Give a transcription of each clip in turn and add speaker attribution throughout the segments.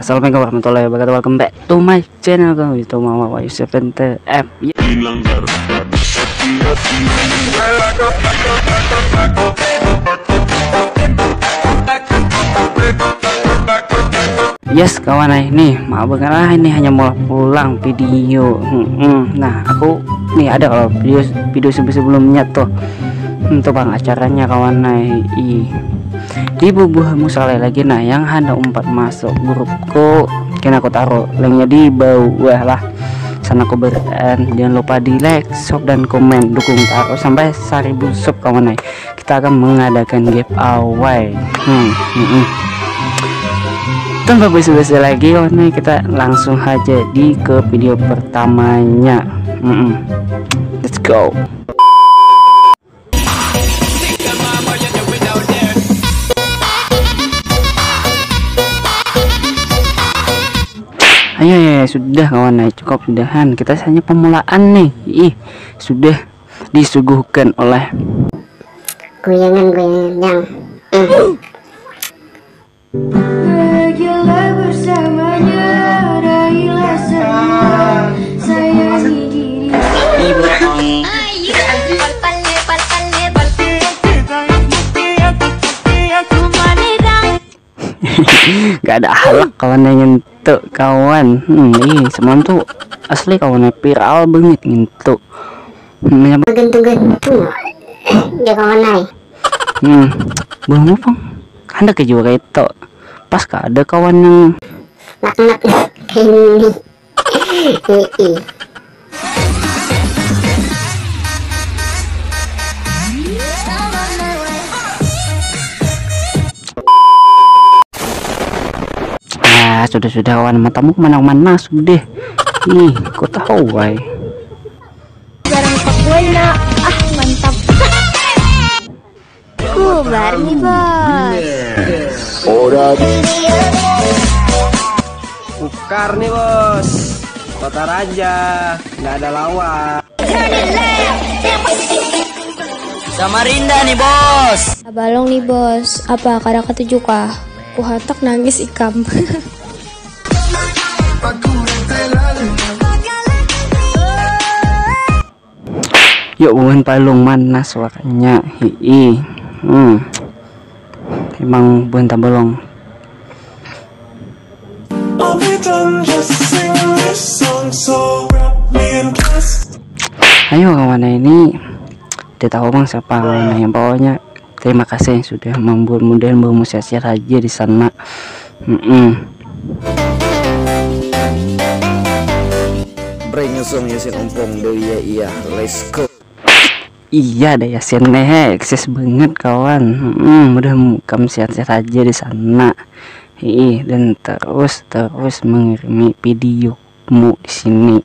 Speaker 1: Assalamualaikum warahmatullahi wabarakatuh. Welcome back to my channel. Itu Mama Yusuf NTF. Yes kawan, ini maaf banget ini hanya mau pulang video. Nah aku nih ada kalau video sebelumnya tuh untuk bang acaranya kawan di bubuh musaleh lagi. Nah yang hendak umpat masuk grupku kena aku taruh linknya di bawah lah sana. Aku jangan lupa di like, sub dan komen, dukung taruh sampai 1000 sub kawan. Kita akan mengadakan giveaway. Tanpa basa-basi lagi kawan, kita langsung aja ke video pertamanya. Let's go. Ayo ya, sudah kawan, cukup sudahan. Kita hanya pemulaan nih. Sudah disuguhkan oleh
Speaker 2: goyangan yang
Speaker 3: Pergilah bersamanya, raihlah semua, sayangi diri.
Speaker 1: Gak ada halak kawan yang nyentuk kawan. Semalam tuh asli kawan viral banget nyentuk.
Speaker 2: gantung ya kawan
Speaker 1: Belum apa hendak juga itu pas gak ada kawan yang
Speaker 2: nak ini.
Speaker 1: Sudah kawan, matamu kemana-mana sudah. Kau tahu why
Speaker 3: Barang pakuena, mantap. Kubar nih bos.
Speaker 4: Ukar nih bos, Kota Raja, nggak ada lawan. Samarinda nih bos.
Speaker 3: Abalong nih bos, apa kada ketujuh kah? Kuhatak nangis ikam.
Speaker 1: yuk bukan palung mana suaranya. Emang bukan tabalong. Ayo kawan, ini dia tahu bang siapa kawan yang bawahnya. Terima kasih sudah membuat mudah bermusyasyir aja di sana.
Speaker 4: Bring song Yasin Ompong do iya let's go.
Speaker 1: Iya ada Yasin eksis banget kawan. Udah kamu sehat-sehat aja di sana. Dan terus mengirimi videomu di sini.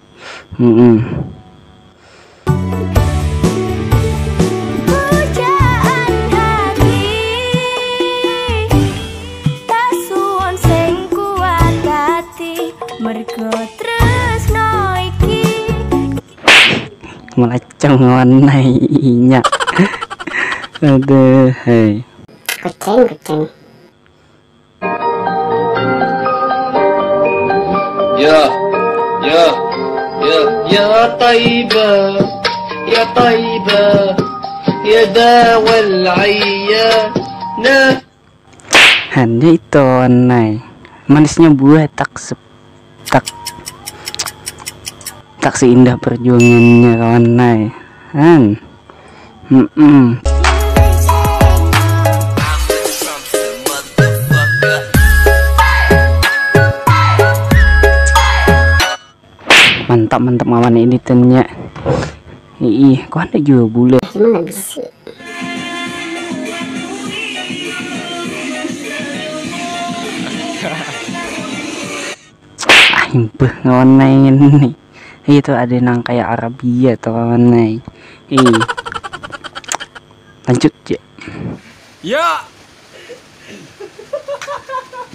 Speaker 1: Melacang warnanya. Aduh, hei.
Speaker 2: Kucing.
Speaker 5: Ya طيبة ya dawal ayyana.
Speaker 1: Hanya itu manisnya buah tak seindah perjuangannya kawan mantap kawan ini tanya. Kok ada juga bule
Speaker 2: Emang nggak bisa.
Speaker 1: Himpah kawan ini. Itu ada nang kayak Arabia atau kawan lanjut ya.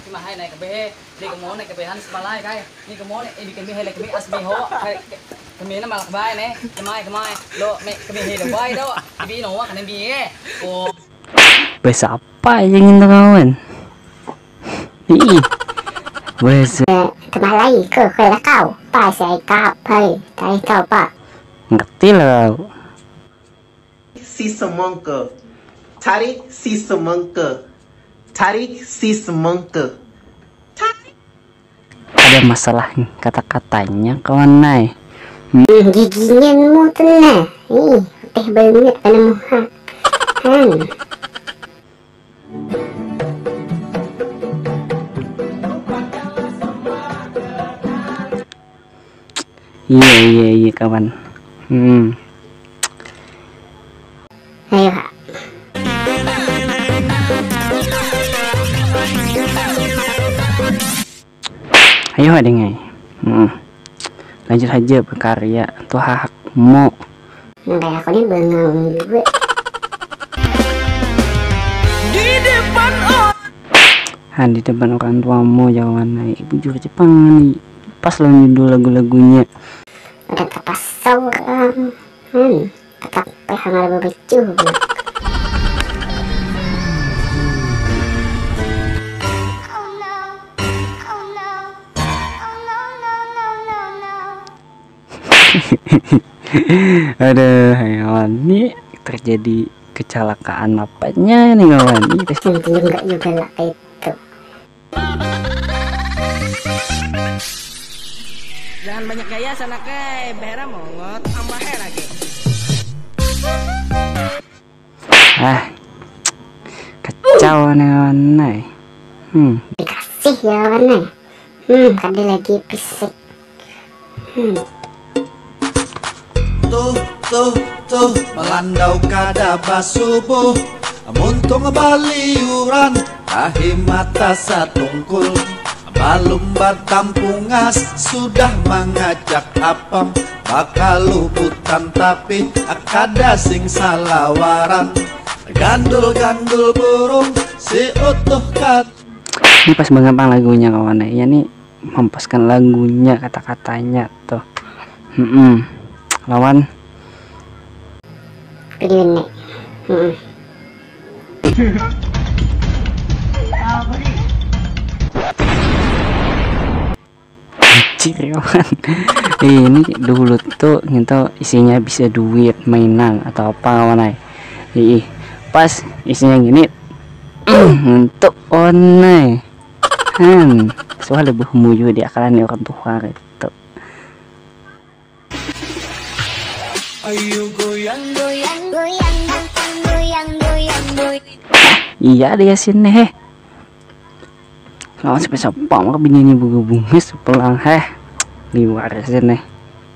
Speaker 6: Mahai naik ke behe, di kemana naik ke behan sebalai kai, ni kemana di kemih lek kemih asbiho, kemih na malak bay ne, kemai lo me kemih do bay do, bi no kan bi oh.
Speaker 1: Bahasa apa yang ingin kawan? Wes
Speaker 2: Tempat lain ke lah kau. Pas saya kap, hei, tarik kau pak.
Speaker 1: ngerti lah.
Speaker 7: si semangka. Tarik si semangka. Tarik si semangka.
Speaker 1: Ada masalah kata-katanya kawan Nay.
Speaker 2: Giginya mu tenang. Teh banget pada muha.
Speaker 1: Iya kawan.
Speaker 2: Ayo kak.
Speaker 1: Ayo adengnya. Lanjut aja berkarya. Tuh hakmu.
Speaker 2: Kayak aku ini bengong juga.
Speaker 1: Di depan orang tuamu jangan naik ibu juga Jepang nih. Pas lo nyundul lagu-lagunya.
Speaker 2: Udah terpasau kan. Tetap pengen berbecu.
Speaker 1: Aduh kawan, ini terjadi kecelakaan apanya nih kawan? Ini
Speaker 2: Juga lah itu.
Speaker 4: Jangan banyak gaya sana kai, behera mongot, tambah lagi.
Speaker 1: kacau nih kawan nih.
Speaker 2: Dikasih ya warna. Kali lagi pisik.
Speaker 8: Tuh melandau kadaba subuh muntung baliuran ahi mata satungkul balum batampungas sudah mengajak apam bakal lubutan tapi akada sing salawaran gandul burung si utuh kat.
Speaker 1: Ini pas banget bang lagunya kawan ya nih, mempaskan lagunya kata-katanya tuh. Lawan
Speaker 2: Video ini.
Speaker 1: anjir kawan. Ini dulu tuh gitu isinya bisa duit mainan atau apa kawan. Pas isinya gini untuk online soalnya bermuju di akalan orang tua itu.
Speaker 8: Ayo goyang
Speaker 1: Iya dia sini lawan sampai siapa maka bininya bunga sepelang liwar sini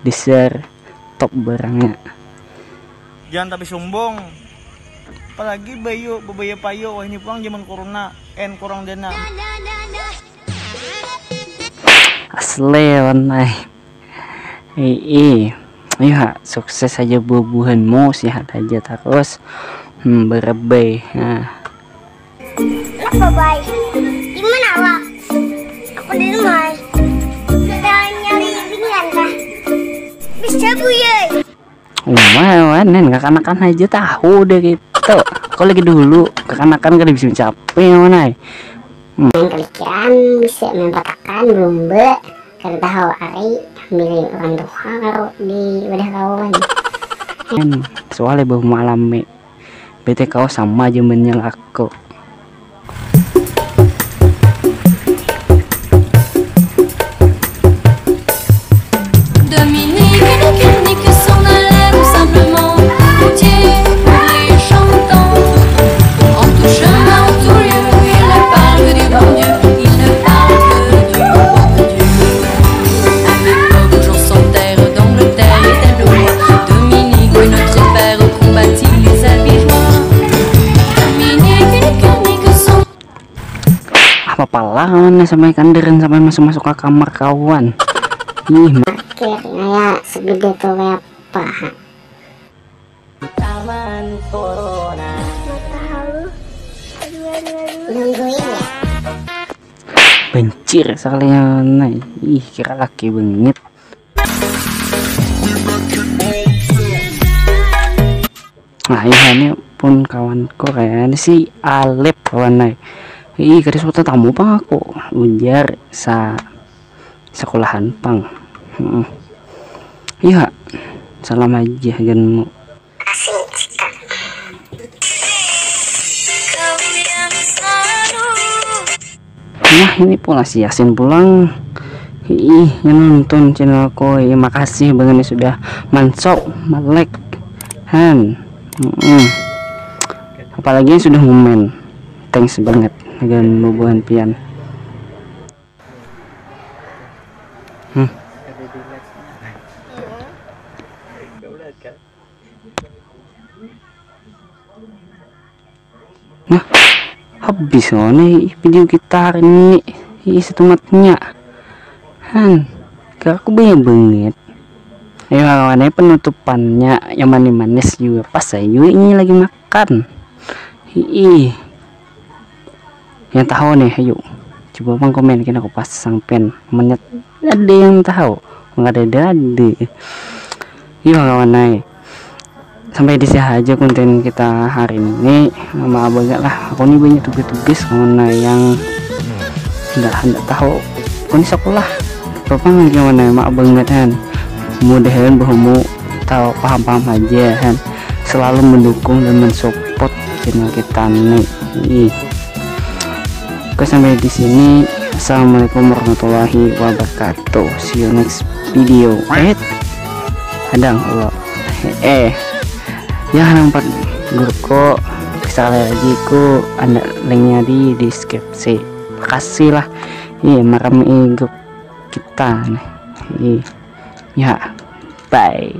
Speaker 1: deser top barangnya.
Speaker 9: Jangan tapi sombong, apalagi bebaya payo. Wah ini pulang zaman corona, kurang dana
Speaker 1: asli online. Ayo sukses aja buah-buahanmu, sehat aja terus berebay.
Speaker 2: Apa baik? Gimana awak? Aku di rumah. Sedang nyari pinggan kah? Bisa bu ya?
Speaker 1: Nen kekanakan aja tahu deh gitu. Kau lagi dulu kekanakan kali bisa capek mana?
Speaker 2: Kepikiran bisa mempatakan lomba karena tahu hari milih orang tua karo di wadah kawan.
Speaker 1: Soalnya baru malam bete kau sama aja menyang aku. Apa kawan sampai kanderan sampai masuk ke kamar kawan.
Speaker 2: Akhirnya segede tuh apa?
Speaker 6: Taman Corona.
Speaker 2: Nungguin ya.
Speaker 1: Bencir sekalian. Kira laki banget. Nah ini pun kawanku kayaknya si Alep kawan Kada suatu tamu pang aku ujar sa sekolahan pang. Iya, salam aja ganmu. Nah ini pula si Yasin pulang. Yang nonton channel aku, makasih banget nih sudah mansop malek han. Apalagi yang sudah ngomen, thanks banget dengan bubuhan pian. Nah habis nih video kita hari ini setumatnya han, aku banyak banget. Ayo kawannya penutupannya yang manis-manis juga pas saya juga ini lagi makan. Yang tahu nih ayo coba bang komen kena aku pasang pen menit ada yang tahu nggak ada. Iya kawannya, sampai di sini aja konten kita hari ini. Maaf banget lah, aku nih banyak tugas-tugas kawannya yang nggak tahu aku di sekolah bapak gimana. Maaf banget kan, mudah-mudahan bahmu tahu paham aja kan, selalu mendukung dan mensupport channel kita nih. Oke, sampai di sini. Assalamualaikum warahmatullahi wabarakatuh. See you next video. Hadang Allah. Ya nampak gurko sekali lagi ku anda linknya di deskripsi. Makasih lah. Maram grup kita nih. Ya, bye.